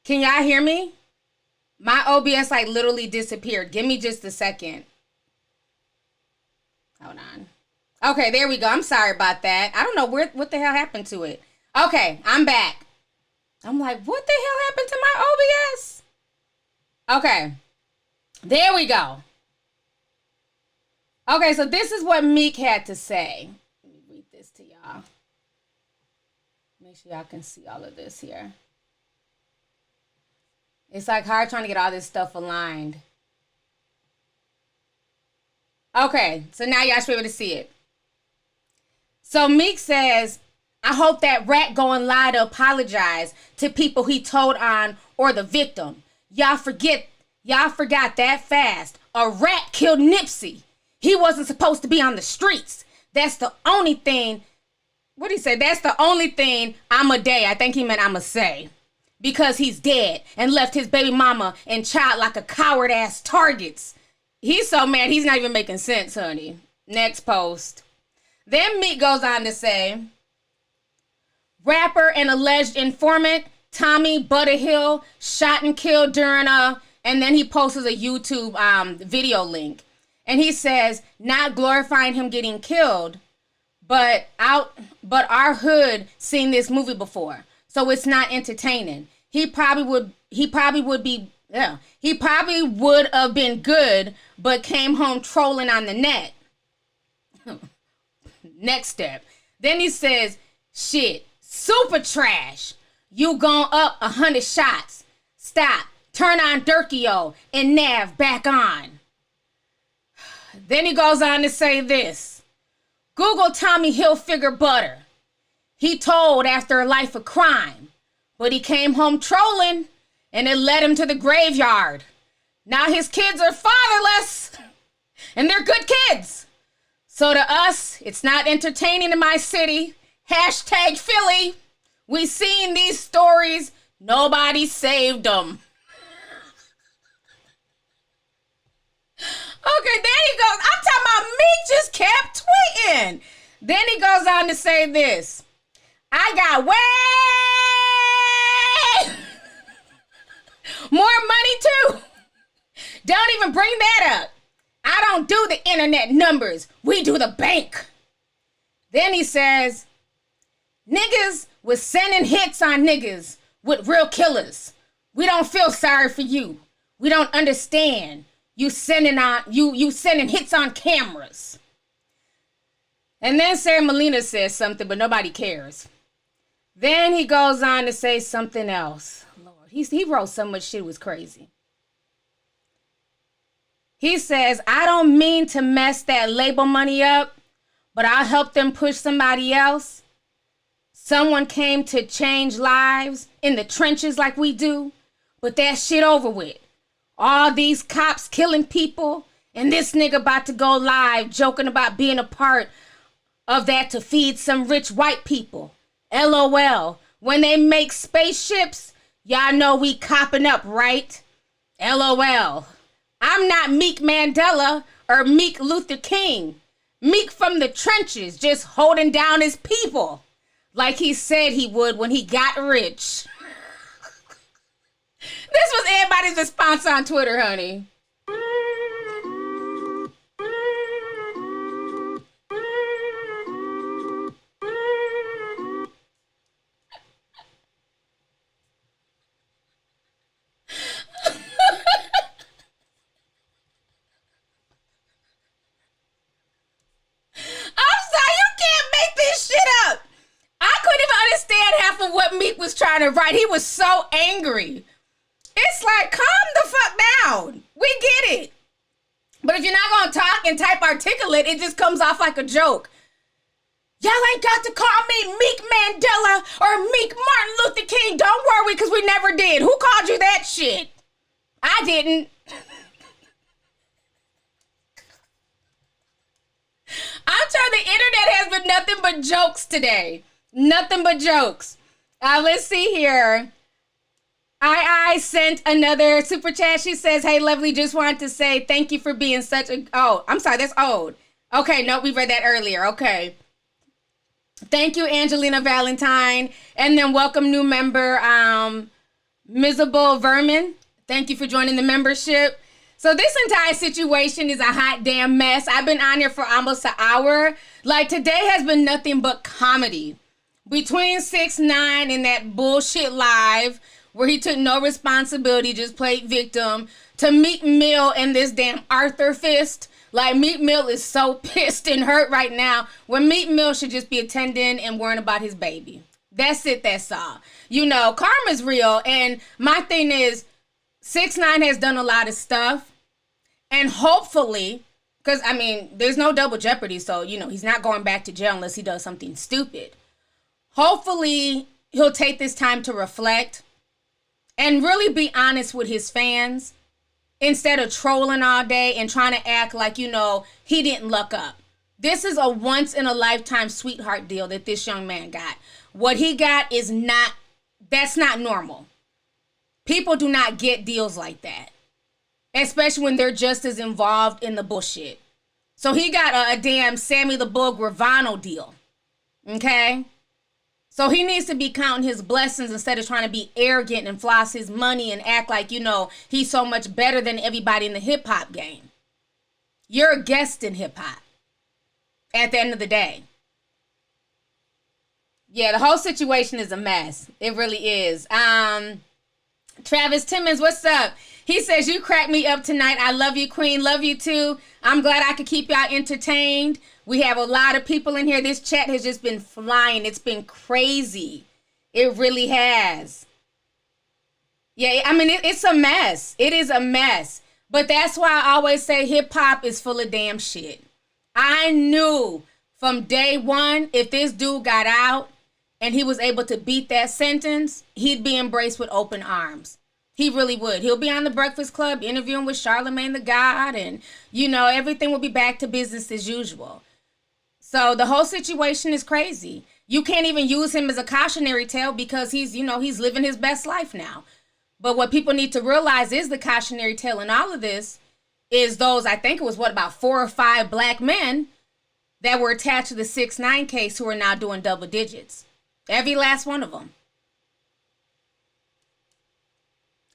Can y'all hear me? My OBS literally disappeared. Give me just a second. Hold on. Okay, there we go. I'm sorry about that. I don't know what the hell happened to it. Okay, I'm back. I'm like, what the hell happened to my OBS? Okay, there we go. Okay, so this is what Meek had to say. Let me read this to y'all. Make sure y'all can see all of this here. It's hard trying to get all this stuff aligned. Okay, so now y'all should be able to see it. So Meek says, I hope that rat going lie to apologize to people he told on or the victim. Y'all forgot that fast. A rat killed Nipsey. He wasn't supposed to be on the streets. That's the only thing. What did he say? That's the only thing I'ma day. I think he meant I'ma say. Because he's dead and left his baby mama and child like a coward ass targets. He's so mad he's not even making sense, honey. Next post. Then Meek goes on to say, rapper and alleged informant Tommy Butterhill shot and killed during and then he posts a YouTube video link. And he says, not glorifying him getting killed, but our hood seen this movie before. So it's not entertaining. he probably would have been good, but came home trolling on the net. Next step. Then he says, shit, super trash. You gone up 100 shots. Stop. Turn on Durkio and Nav back on. Then he goes on to say this. Google Tommy Hilfiger butter. He told after a life of crime, but he came home trolling and it led him to the graveyard. Now his kids are fatherless and they're good kids. So to us, it's not entertaining in my city. Hashtag Philly. We seen these stories. Nobody saved them. Okay, then he goes, I'm talking about Meek just kept tweeting. Then he goes on to say this. I got way more money too. Don't even bring that up. I don't do the internet numbers. We do the bank. Then he says, niggas was sending hits on niggas with real killers. We don't feel sorry for you. We don't understand. You sending hits on cameras. And then Sarah Molina says something, but nobody cares. Then he goes on to say something else. Lord, he wrote so much shit, it was crazy. He says, I don't mean to mess that label money up, but I'll help them push somebody else. Someone came to change lives in the trenches like we do, but that shit over with. All these cops killing people, and this nigga about to go live joking about being a part of that to feed some rich white people. LOL. When they make spaceships, y'all know we copping up, right? LOL. I'm not Meek Mandela or Meek Luther King. Meek from the trenches, just holding down his people. Like he said he would when he got rich. This was everybody's response on Twitter, honey. Half of what Meek was trying to write. He was so angry. It's like, calm the fuck down. We get it. But if you're not going to talk and type articulate, it just comes off like a joke. Y'all ain't got to call me Meek Mandela or Meek Martin Luther King. Don't worry, because we never did. Who called you that shit? I didn't. I'm telling you, the internet has been nothing but jokes today. Nothing but jokes. Let's see here. I sent another super chat. She says, hey, lovely, just wanted to say thank you for being such a... Oh, I'm sorry, that's old. Okay, no, we read that earlier. Okay. Thank you, Angelina Valentine. And then welcome new member, Miserable Vermin. Thank you for joining the membership. So this entire situation is a hot damn mess. I've been on here for almost an hour. Like, today has been nothing but comedy. Between 6ix9ine and that bullshit live where he took no responsibility, just played victim, to Meek Mill and this damn Arthur fist. Like, Meek Mill is so pissed and hurt right now when Meek Mill should just be attending and worrying about his baby. That's it, that's all. You know, karma's real. And my thing is, 6ix9ine has done a lot of stuff. And hopefully, because, I mean, there's no double jeopardy. So, you know, he's not going back to jail unless he does something stupid. Hopefully, he'll take this time to reflect and really be honest with his fans instead of trolling all day and trying to act like, you know, he didn't luck up. This is a once-in-a-lifetime sweetheart deal that this young man got. What he got is not, that's not normal. People do not get deals like that, especially when they're just as involved in the bullshit. So he got a damn Sammy the Bull Gravano deal, okay? So he needs to be counting his blessings instead of trying to be arrogant and floss his money and act like, you know, he's so much better than everybody in the hip-hop game. You're a guest in hip-hop at the end of the day. Yeah, the whole situation is a mess. It really is. Travis Timmons, what's up? He says, you cracked me up tonight. I love you, Queen. Love you too. I'm glad I could keep y'all entertained. We have a lot of people in here. This chat has just been flying. It's been crazy. It really has. Yeah, I mean, it's a mess. It is a mess. But that's why I always say hip hop is full of damn shit. I knew from day one, if this dude got out and he was able to beat that sentence, he'd be embraced with open arms. He really would. He'll be on the Breakfast Club interviewing with Charlemagne the God, and, you know, everything will be back to business as usual. So the whole situation is crazy. You can't even use him as a cautionary tale because he's, you know, he's living his best life now. But what people need to realize is the cautionary tale in all of this is those, I think it was about 4 or 5 black men that were attached to the 6ix9ine case who are now doing double digits. Every last one of them.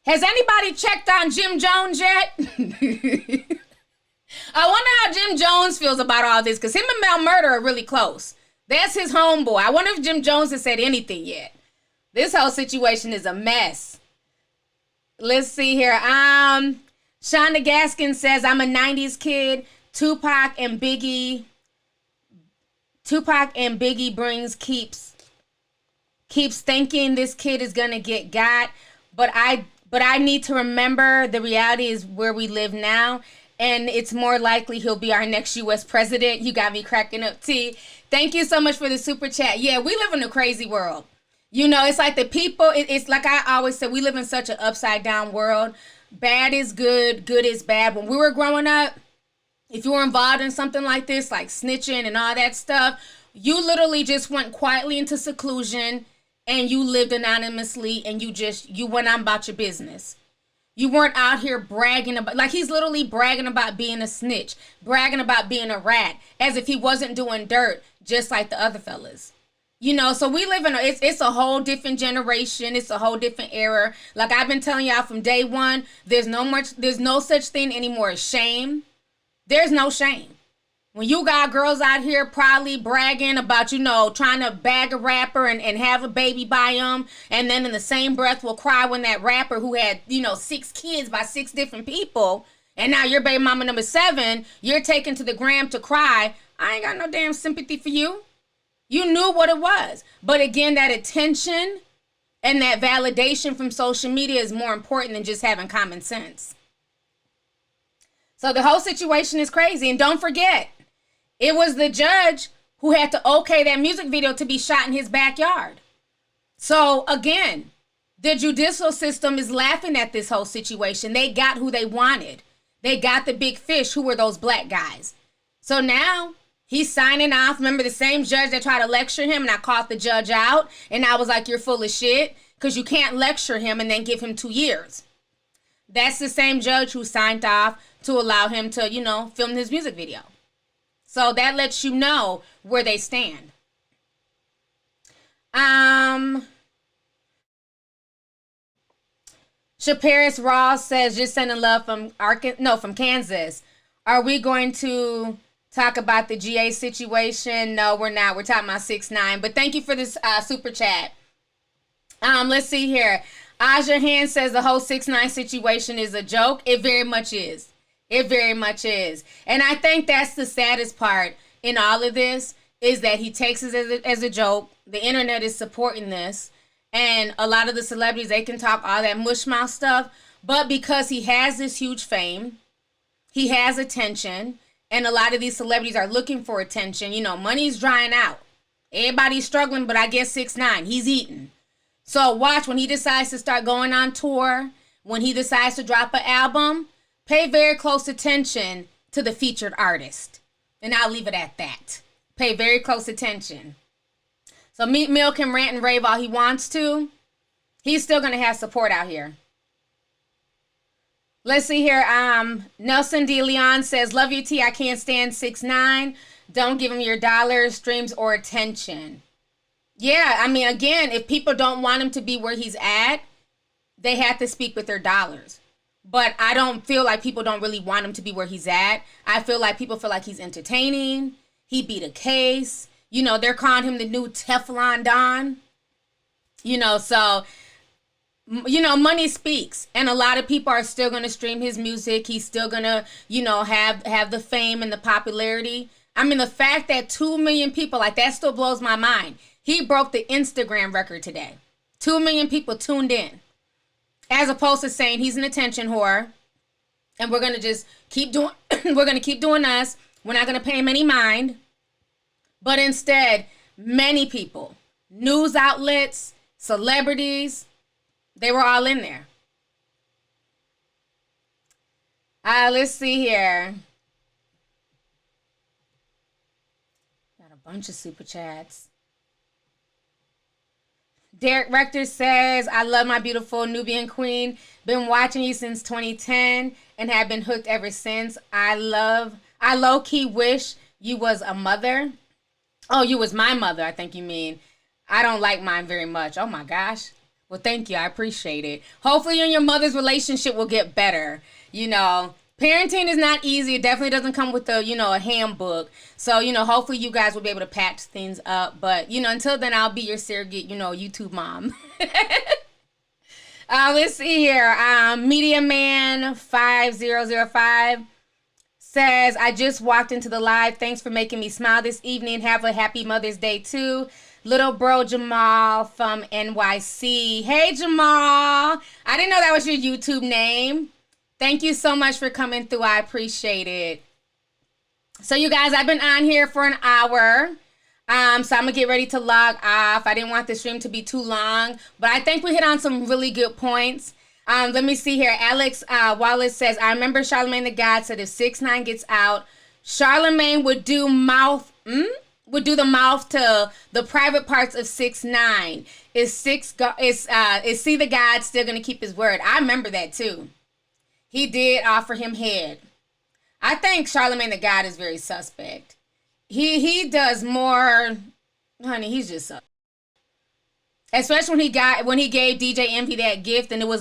Has anybody checked on Jim Jones yet? I wonder how Jim Jones feels about all this, because him and Mel Murder are really close. That's his homeboy. I wonder if Jim Jones has said anything yet. This whole situation is a mess. Let's see here. Shonda Gaskin says, I'm a 90s kid. Tupac and Biggie brings keeps thinking this kid is gonna get got, but I need to remember the reality is where we live now, and it's more likely he'll be our next U.S. president. You got me cracking up, T. Thank you so much for the super chat. Yeah, we live in a crazy world. You know, it's like the people, it's like I always say, we live in such an upside down world. Bad is good, good is bad. When we were growing up, if you were involved in something like this, like snitching and all that stuff, you literally just went quietly into seclusion and you lived anonymously and you went on about your business. You weren't out here bragging about, like he's literally bragging about being a snitch, bragging about being a rat, as if he wasn't doing dirt, just like the other fellas. You know, so we live in it's a whole different generation. It's a whole different era. Like I've been telling y'all from day one, there's no such thing anymore as shame. There's no shame. When you got girls out here proudly bragging about, you know, trying to bag a rapper and have a baby by him, and then in the same breath will cry when that rapper who had, you know, 6 kids by 6 different people, and now you're baby mama number 7, you're taken to the gram to cry. I ain't got no damn sympathy for you. You knew what it was. But again, that attention and that validation from social media is more important than just having common sense. So the whole situation is crazy. And don't forget, it was the judge who had to okay that music video to be shot in his backyard. So again, the judicial system is laughing at this whole situation. They got who they wanted. They got the big fish, who were those black guys. So now he's signing off. Remember the same judge that tried to lecture him, and I called the judge out, and I was like, you're full of shit, because you can't lecture him and then give him 2 years. That's the same judge who signed off to allow him to, you know, film his music video. So that lets you know where they stand. Shaparis Ross says, just sending love from from Kansas. Are we going to talk about the GA situation? No, we're not. We're talking about 6ix9ine. But thank you for this super chat. Let's see here. Aja Hand says the whole 6ix9ine situation is a joke. It very much is. It very much is. And I think that's the saddest part in all of this, is that he takes it as a joke. The internet is supporting this. And a lot of the celebrities, they can talk all that mush mouth stuff. But because he has this huge fame, he has attention, and a lot of these celebrities are looking for attention. You know, money's drying out. Everybody's struggling, but I guess 6ix9ine, he's eating. So watch when he decides to start going on tour, when he decides to drop an album, pay very close attention to the featured artist. And I'll leave it at that. Pay very close attention. So Meek Mill can rant and rave all he wants to. He's still going to have support out here. Let's see here. Nelson D. Leon says, love you, T. I can't stand 6ix9ine. Don't give him your dollars, streams, or attention. Yeah, I mean, again, if people don't want him to be where he's at, they have to speak with their dollars. But I don't feel like people don't really want him to be where he's at. I feel like people feel like he's entertaining. He beat a case. You know, they're calling him the new Teflon Don. You know, so money speaks, and a lot of people are still going to stream his music. He's still going to, have the fame and the popularity. I mean, the fact that 2 million people, like, that still blows my mind. He broke the Instagram record today. 2 million people tuned in, as opposed to saying he's an attention whore and we're going to just keep doing we're going to keep doing us. We're not going to pay him any mind. But instead, many people, news outlets, celebrities, they were all in there. Let's see here. Got a bunch of super chats. Derek Rector says, I love my beautiful Nubian queen. Been watching you since 2010 and have been hooked ever since. I low-key wish you was a mother. Oh, you was my mother, I think you mean. I don't like mine very much. Oh my gosh. Well, thank you. I appreciate it. Hopefully you and your mother's relationship will get better. Parenting is not easy. It definitely doesn't come with a handbook. So, hopefully you guys will be able to patch things up. But, until then, I'll be your surrogate, YouTube mom. Let's see here. Media Man 5005 says, I just walked into the live. Thanks for making me smile this evening. Have a happy Mother's Day, too. Little bro Jamal from NYC. Hey, Jamal. I didn't know that was your YouTube name. Thank you so much for coming through. I appreciate it. So, you guys, I've been on here for an hour. So I'm going to get ready to log off. I didn't want the stream to be too long, but I think we hit on some really good points. Let me see here. Alex Wallace says, I remember Charlamagne the God said if 6ix9ine gets out, Charlamagne would do the mouth to the private parts of 6ix9ine. Is See the God still going to keep his word? I remember that too. He did offer him head. I think Charlamagne the God is very suspect. He does more, honey, he's just suspect. Especially when he gave DJ Envy that gift and it was